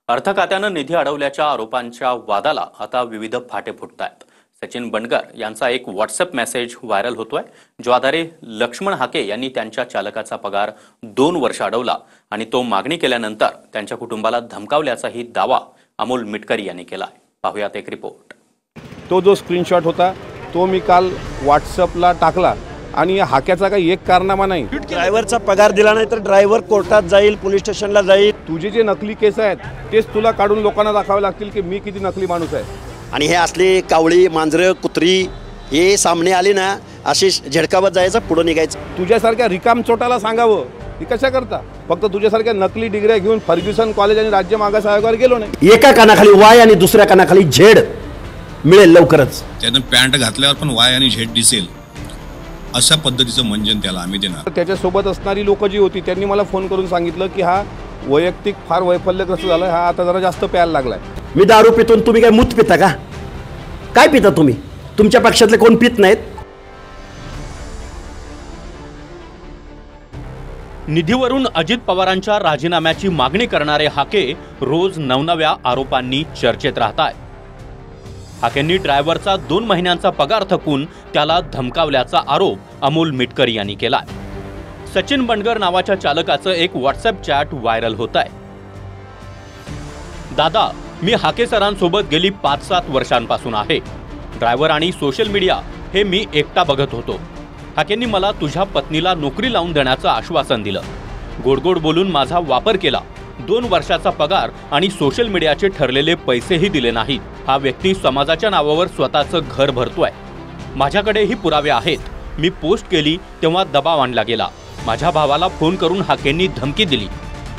अर्थ खात्यानं निधी अडवल्याच्या आरोपांच्या वादाला आता विविध फाटे फुटत आहेत। सचिन बंडगर यांचा एक व्हॉट्सअप मेसेज व्हायरल होतोय, ज्याद्वारे लक्ष्मण हाके यांनी त्यांच्या चालकाचा पगार 2 वर्ष अडवला आणि तो मागणी केल्यानंतर त्यांच्या कुटुंबाला धमकावल्याचाही दावा अमोल मिटकरी यांनी केलाय। पाहूयात एक रिपोर्ट। तो जो स्क्रीनशॉट होता तो मी काल व्हॉट्सअपला टाकला आणि हाक्याचा काही एक कारनामा नाही। ड्रायव्हरचा पगार दिला नाही तर ड्रायव्हर कोर्टात जाईल, पोलीस स्टेशनला जाईल। तुझे जे नकली केस आहेत तेच तुला काढून लोकांना दाखवावे लागतील की मी किती नकली माणूस आहे। आणि हे असले कावळी, मांजरं, कुत्री हे सामने आले ना, अशी झडकावत जायचं, पुढे निघायचं। तुझ्यासारख्या रिकाम चोटाला सांगावं की कशा करता, फक्त तुझ्यासारख्या नकली डिग्र्या घेऊन फर्ग्युसन कॉलेज आणि राज्य मागास आयोगावर गेलो नाही। एका कानाखाली वाय आणि दुसऱ्या कानाखाली झेड मिळेल लवकरच। त्यानं पॅन्ट घातल्यावर पण वाय आणि झेड दिसेल अशा पद्धतीचं मंजन त्याला आम्ही देणार। त्याच्यासोबत असणारी लोक जी होती त्यांनी मला फोन करून सांगितलं की हा वैयक्तिक फार वैफल्यग्रस्त झालाय, हा आता जरा जास्त प्यायला लागलाय। मी दारू पितो, तुम्ही काय मूत पिता का? काय पिता तुम्ही? तुमच्या पक्षातले कोण पित नाहीत? निधीवरून अजित पवारांच्या राजीनाम्याची मागणी करणारे हाके रोज नवनव्या आरोपांनी चर्चेत राहतात। हाकेंनी ड्रायव्हरचा 2 महिन्यांचा पगार थकून त्याला धमकावल्याचा आरोप अमोल मिटकरी यांनी केलाय। सचिन बंडगर नावाच्या चालकाचं एक व्हॉट्सअप चॅट व्हायरल होत आहे। दादा, मी हाके सरांसोबत गेली 5-7 वर्षांपासून आहे। ड्रायव्हर आणि सोशल मीडिया हे मी एकटा बघत होतो। हाकेंनी मला तुझ्या पत्नीला नोकरी लावून देण्याचं आश्वासन दिलं, गोडगोड बोलून माझा वापर केला। 2 वर्षाचा पगार आणि सोशल मीडियाचे ठरलेले पैसेही दिले नाहीत। हा व्यक्ती समाजाच्या नावावर स्वतःचं घर भरतोय। माझ्याकडेही पुरावे आहेत। मी पोस्ट केली तेव्हा दबाव आणला गेला। माझ्या भावाला फोन करून हाकेंनी धमकी दिली।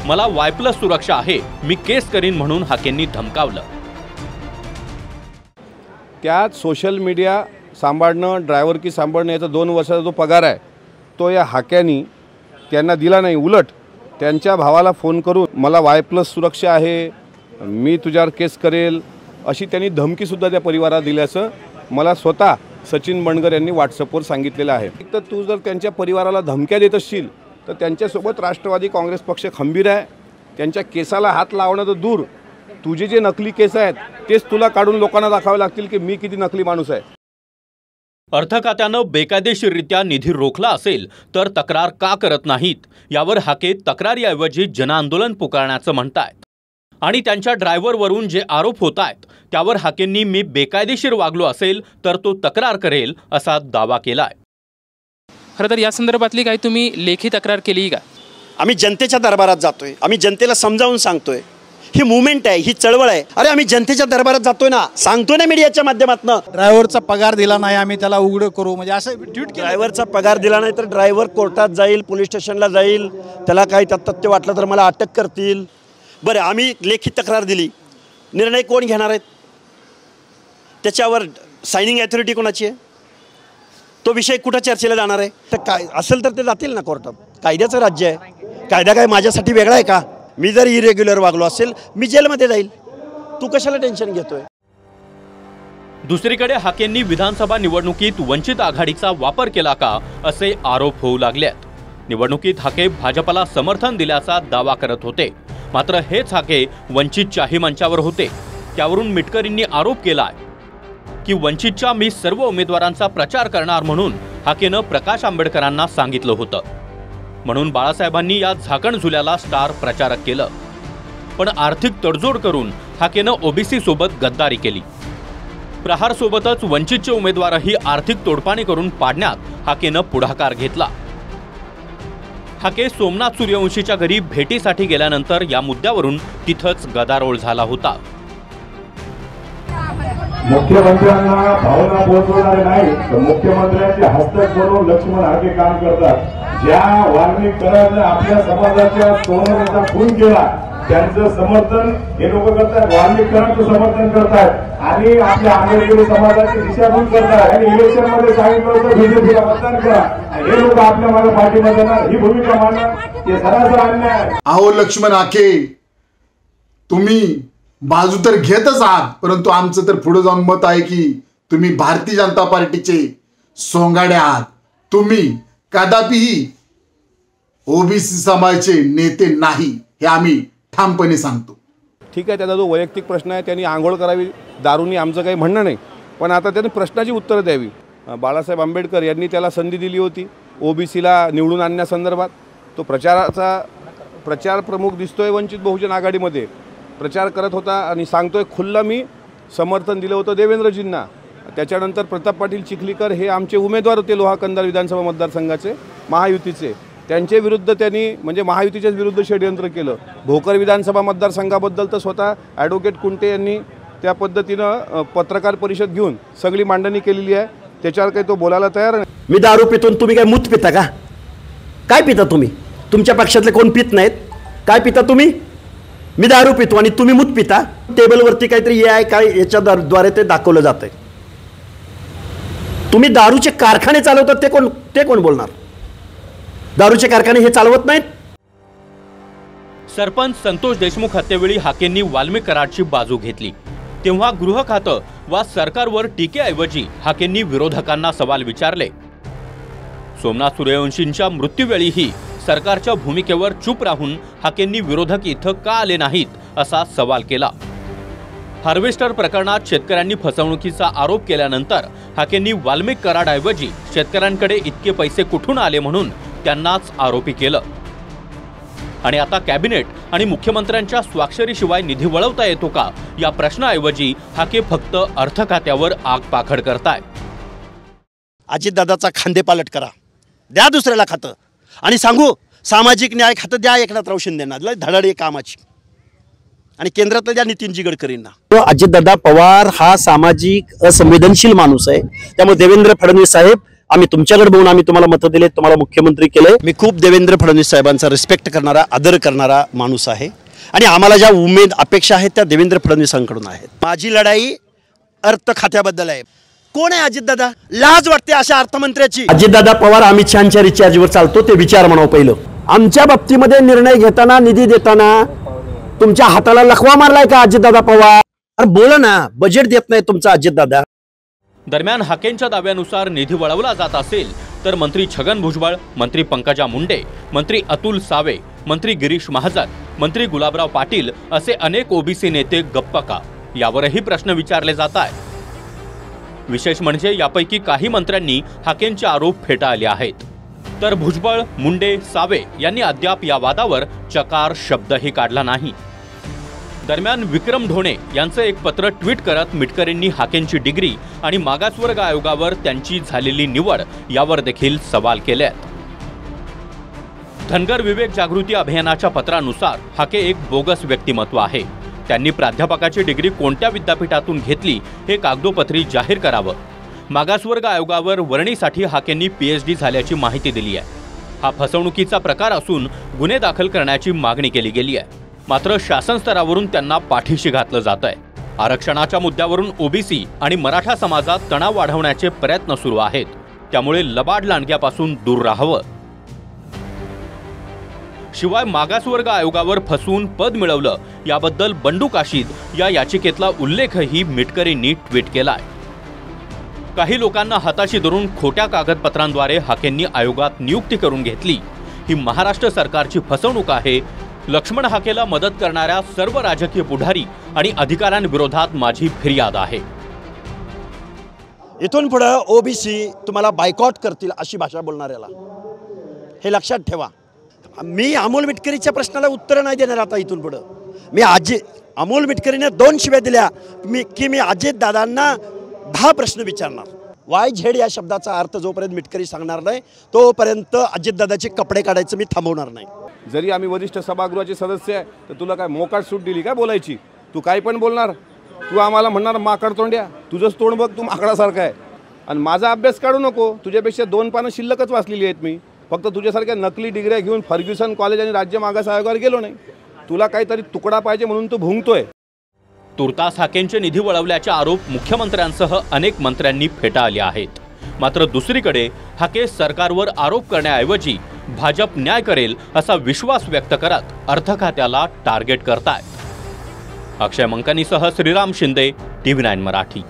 मला Y+ सुरक्षा आहे, मी केस करीन म्हणून हाकेंनी धमकावलं। त्यात सोशल मीडिया सांभाळणं, ड्रायव्हर की सांभाळणं याचा 2 वर्षाचा जो पगार आहे तो या हाक्यांनी त्यांना दिला नाही। उलट त्यांच्या भावाला फोन करून मला Y+ सुरक्षा आहे, मी तुझ्यावर केस करेल अशी त्यांनी धमकीसुद्धा त्या परिवाराला दिल्याचं मला स्वतः सचिन बंडगर यांनी व्हॉट्सअपवर सांगितलेलं आहे। तर तू जर त्यांच्या परिवाराला धमक्या देत असशील तर त्यांच्यासोबत राष्ट्रवादी काँग्रेस पक्ष खंबीर आहे। त्यांच्या केसाला हात लावणं तर दूर, तुझे जे नकली केस आहेत तेच तुला काढून लोकांना दाखवावे लागतील की मी किती नकली माणूस आहे। अर्थ खात्यानं बेकायदेशीररित्या निधी रोखला असेल तर तक्रार का करत नाहीत, यावर हाके तक्रारीऐवजी जनआंदोलन पुकारण्याचं म्हणतायत। आणि त्यांच्या ड्रायव्हरवरून जे आरोप होत आहेत त्यावर हाकेंनी मी बेकायदेशीर वागलो असेल तर तो तक्रार करेल असा दावा केलाय। खरं तर या संदर्भातली काही तुम्ही लेखी तक्रार केली का? आम्ही जनतेच्या दरबारात जातोय, आम्ही जनतेला समजावून सांगतोय। ही मूवमेंट आहे, ही चळवळ आहे। अरे आम्ही जनतेच्या दरबारात जातोय ना, सांगतोय ना मीडियाच्या माध्यमातून। ड्रायव्हरचा पगार दिला नाही आम्ही त्याला उघड करू म्हणजे असं ट्विट केलं। ड्रायव्हरचा पगार दिला नाही तर ड्रायव्हर कोर्टात जाईल, पोलीस स्टेशनला जाईल, त्याला काही तथ्य वाटलं तर मला अटक करतील। बरं, आम्ही लेखी तक्रार दिली, निर्णय कोण घेणार आहेत? त्याच्यावर सायनिंग अथॉरिटी कोणाची आहे? तो विषय कुठं चर्चेला जाणार आहे? तर काय असेल तर ते जातील ना कोर्टात। कायद्याचं राज्य आहे, कायदा काय माझ्यासाठी वेगळा आहे का? मी जर इरेग्युलर वागलो असेल मी जेलमध्ये जाईल, तू कशाला टेन्शन घेतोय? दुसरीकडे हाकेंनी विधानसभा निवडणुकीत वंचित आघाडीचा वापर केला का असे आरोप होऊ लागलेत। निवडणुकीत हाके भाजपला समर्थन दिल्याचा दावा करत होते, मात्र हेच हाके वंचितच्याही मंचावर होते। त्यावरून मिटकरींनी आरोप केलाय की वंचितच्या मी सर्व उमेदवारांचा प्रचार करणार म्हणून हाकेनं प्रकाश आंबेडकरांना सांगितलं होतं। म्हणून बाळासाहेबांनी या झाकण झुल्याला स्टार प्रचारक केलं। पण आर्थिक तडजोड करून हाकेनं ओबीसी सोबत गद्दारी केली। प्रहार सोबतच वंचितचे उमेदवारही आर्थिक तोडपाणी करून पाडण्यात हाकेनं पुढाकार घेतला। हाके सोमनाथ सूर्यवंशीच्या घरी भेटीसाठी गेल्यानंतर या मुद्द्यावरून तिथंच गदारोळ झाला होता। मुख्यमंत्र्यांना भावना पोहोचवणारे नाही तर मुख्यमंत्र्यांचे हस्तक बनवून लक्ष्मण हाके काम करतात। ज्या वाल्मिकांनी आपल्या समाजाच्या सोनेचा खून केला त्यांचं समर्थन हे लोक करतात, वाल्मिकांचं समर्थन करतात आणि आपल्या आंबेडकरी समाजाची दिशाभूल करतात। आणि इलेक्शन मध्ये सांगितलं होतं बीजेपीला मतदान करा, हे लोक आपल्या मागे पाठीमध्ये जाणार, ही भूमिका मांडणार, हे सरासर अन्याय। अहो लक्ष्मण हाके, तुम्ही बाजू तर घेतच आहात, परंतु आमचं तर पुढे जाऊन मत आहे की तुम्ही भारतीय जनता पार्टीचे सोंगाडे आहात। तुम्ही कदापिही ओबीसी समाजाचे नेते नाही, हे आम्ही ठामपणे सांगतो। ठीक आहे, त्याचा जो वैयक्तिक प्रश्न आहे त्यांनी आंघोळ करावी दारूनी, आमचं काही म्हणणं नाही, पण आता त्यांनी प्रश्नाची उत्तरं द्यावी. बाळासाहेब आंबेडकर यांनी त्याला संधी दिली होती ओबीसीला निवडून आणण्यासंदर्भात. तो प्रचार प्रमुख दिसतोय वंचित बहुजन आघाडीमध्ये, प्रचार करत होता आणि सांगतोय खुल्लं मी समर्थन दिलं होतं देवेंद्रजींना. त्याच्यानंतर प्रताप पाटील चिखलीकर हे आमचे उमेदवार होते लोहा कंधार विधानसभा मतदारसंघाचे महायुतीचे, त्यांचे विरुद्ध त्यांनी म्हणजे महायुतीच्याच विरुद्ध षडयंत्र केलं. भोकर विधानसभा मतदारसंघाबद्दल तर स्वतः ॲडव्होकेट कुंटे यांनी त्या पद्धतीनं पत्रकार परिषद घेऊन सगळी मांडणी केलेली आहे. त्याच्यावर काही तो बोलायला तयार नाही. मी दारू पितो, तुम्ही काय मूत पिता का? काय पिता तुम्ही? तुमच्या पक्षातले कोण पित नाहीत? काय पिता तुम्ही? मी दारू पितो आणि तुम्ही मूत पिता. टेबलवरती काहीतरी हे आहे काय, याच्याद्वारे ते दाखवलं जातंय. तुम्ही दारूचे कारखाने चालवतात ते कोण बोलणार? दारूचे कारखाने हे चालवत नाहीत. सरपंच संतोष देशमुख हत्येवेळी हाकेंनी वाल्मिक कराडची बाजू घेतली. तेव्हा गृह खातं वा सरकारवर टीकेऐवजी हाकेंनी विरोधकांना सवाल विचारले. सोमनाथ सूर्यवंशींच्या मृत्यूवेळीही सरकारच्या भूमिकेवर चूप राहून हाकेंनी विरोधक इथं का आले नाहीत असा सवाल केला. हार्वेस्टर प्रकरणात शेतकऱ्यांनी फसवणुकीचा आरोप केल्यानंतर हाकेंनी वाल्मिक कराडऐवजी शेतकऱ्यांकडे इतके पैसे कुठून आले म्हणून त्यांनाच आरोपी केलं. आणि आता कॅबिनेट आणि मुख्यमंत्र्यांच्या स्वाक्षरीशिवाय निधी वळवता येतो का या प्रश्नाऐवजी हाके फक्त अर्थ खात्यावर आग पाखड करताय. अजितदादाचा खांदेपालट करा, द्या दुसऱ्याला खातं आणि सांगू सामाजिक न्याय खातं द्या एकनाथराव शिंदेंना, धडाडी कामाची, आणि केंद्रातल्या द्या नितीनजी गडकरींना. तो अजितदादा पवार हा सामाजिक असंवेदनशील माणूस आहे. त्यामुळे देवेंद्र फडणवीस साहेब, आम्ही तुमच्याकडे बघून आम्ही तुम्हाला मतं दिले, तुम्हाला मुख्यमंत्री केले. मी खूप देवेंद्र फडणवीस साहेबांचा रिस्पेक्ट करणारा, आदर करणारा माणूस आहे आणि आम्हाला ज्या अपेक्षा आहेत त्या देवेंद्र फडणवीसांकडून आहेत. माझी लढाई अर्थ खात्याबद्दल आहे. कोण आहे अजितदादा? लाज वाटते अशा अर्थमंत्र्याची. अजितदादा पवार अमित शहांच्या रिचार्जवर चालतो, ते विचार म्हणावं पहिलं. आमच्या बाबतीमध्ये निर्णय घेताना, निधी देताना तुमच्या हाताला लखवा मारलाय का अजितदादा पवार? अरे बोला ना, बजेट देत नाही तुमचा अजितदादा. दरम्यान हाकेंच्या दाव्यानुसार निधी वळवला जात असेल तर मंत्री छगन भुजबळ, मंत्री पंकजा मुंडे, मंत्री अतुल सावे, मंत्री गिरीश महाजन, मंत्री गुलाबराव पाटील असे अनेक ओबीसी नेते गप्प का, यावरही प्रश्न विचारले जात आहेत. विशेष म्हणजे यापैकी काही मंत्र्यांनी हाकेंचे आरोप फेटाळले आहेत, तर भुजबळ, मुंडे, सावे यांनी अद्याप या वादावर चकार शब्दही काढला नाही. दरम्यान विक्रम ढोणे यांचं एक पत्र ट्विट करत मिटकरींनी हाकेंची डिग्री आणि मागासवर्ग आयोगावर त्यांची झालेली निवड यावर देखील सवाल केले आहेत. धनगर विवेक जागृती अभियानाच्या पत्रानुसार हाके एक बोगस व्यक्तिमत्व आहे. त्यांनी प्राध्यापकाची डिग्री कोणत्या विद्यापीठातून घेतली हे कागदोपत्री जाहीर करावं. मागासवर्ग आयोगावर वर्णीसाठी हाकेंनी PhD झाल्याची माहिती दिली आहे. हा फसवणुकीचा प्रकार असून गुन्हे दाखल करण्याची मागणी केली गेली आहे. मात्र शासन स्तरावरून त्यांना पाठीशी घातलं जात आहे. आरक्षणाच्या मुद्द्यावरून ओबीसी आणि मराठा समाजात तणाव वाढवण्याचे प्रयत्न सुरू आहेत. त्यामुळे लबाड लांडग्यापासून दूर राहावं. शिवाय मागासवर्ग आयोगावर फसवून पद मिळवलं याबद्दल बंडू काशीद या याचिकेतला उल्लेखही मिटकरींनी ट्विट केलाय. काही लोकांना हाताशी धरून खोट्या कागदपत्रांद्वारे हाकेंनी आयोगात नियुक्ती करून घेतली. ही महाराष्ट्र सरकारची फसवणूक आहे. लक्ष्मण हाकेला मदत करणाऱ्या सर्व राजकीय पुढारी आणि अधिकाऱ्यांविरोधात माझी फिर्याद आहे. इथून पुढे ओबीसी तुम्हाला बायकॉट करतील अशी भाषा बोलणाऱ्याला हे लक्षात ठेवा. मी अमोल मिटकरीच्या प्रश्नाला उत्तर नाही देणार आता इथून पुढे. मी अमोल मिटकरीने 2 शिव्या दिल्या मी अजितदादांना 10 प्रश्न विचारणार. YZ या शब्दाचा अर्थ जोपर्यंत मिटकरी सांगणार नाही तोपर्यंत अजितदादाचे कपडे काढायचं मी थांबवणार नाही. जरी आम्ही वरिष्ठ सभागृहाचे सदस्य आहे तर तुला काय मोकाट सूट दिली काय बोलायची? तू काय पण बोलणार. तू आम्हाला म्हणणार माकड तोंड्या, तुझंच तोंड बघ, तू माकडासारखा आहे. आणि माझा अभ्यास काढू नको. तुझ्यापेक्षा 2 पानं शिल्लकच वाचलेली आहेत मी. फक्त तुझ्यासारख्या नकली डिग्र्या घेऊन फर्ग्युसन कॉलेज आणि राज्य मागास आयोगावर गेलो नाही. तुला काहीतरी तुकडा पाहिजे म्हणून तू भुंकतोय. तुर्तास हाकेंचे निधी वळवल्याचे आरोप मुख्यमंत्र्यांसह अनेक मंत्र्यांनी फेटाळले आहेत. मात्र दुसरीकडे हाके सरकारवर आरोप करण्याऐवजी भाजप न्याय करेल असा विश्वास व्यक्त करत अर्थ खात्याला टार्गेट करतायत. अक्षय मंकानीसह श्रीराम शिंदे, TV9 मराठी.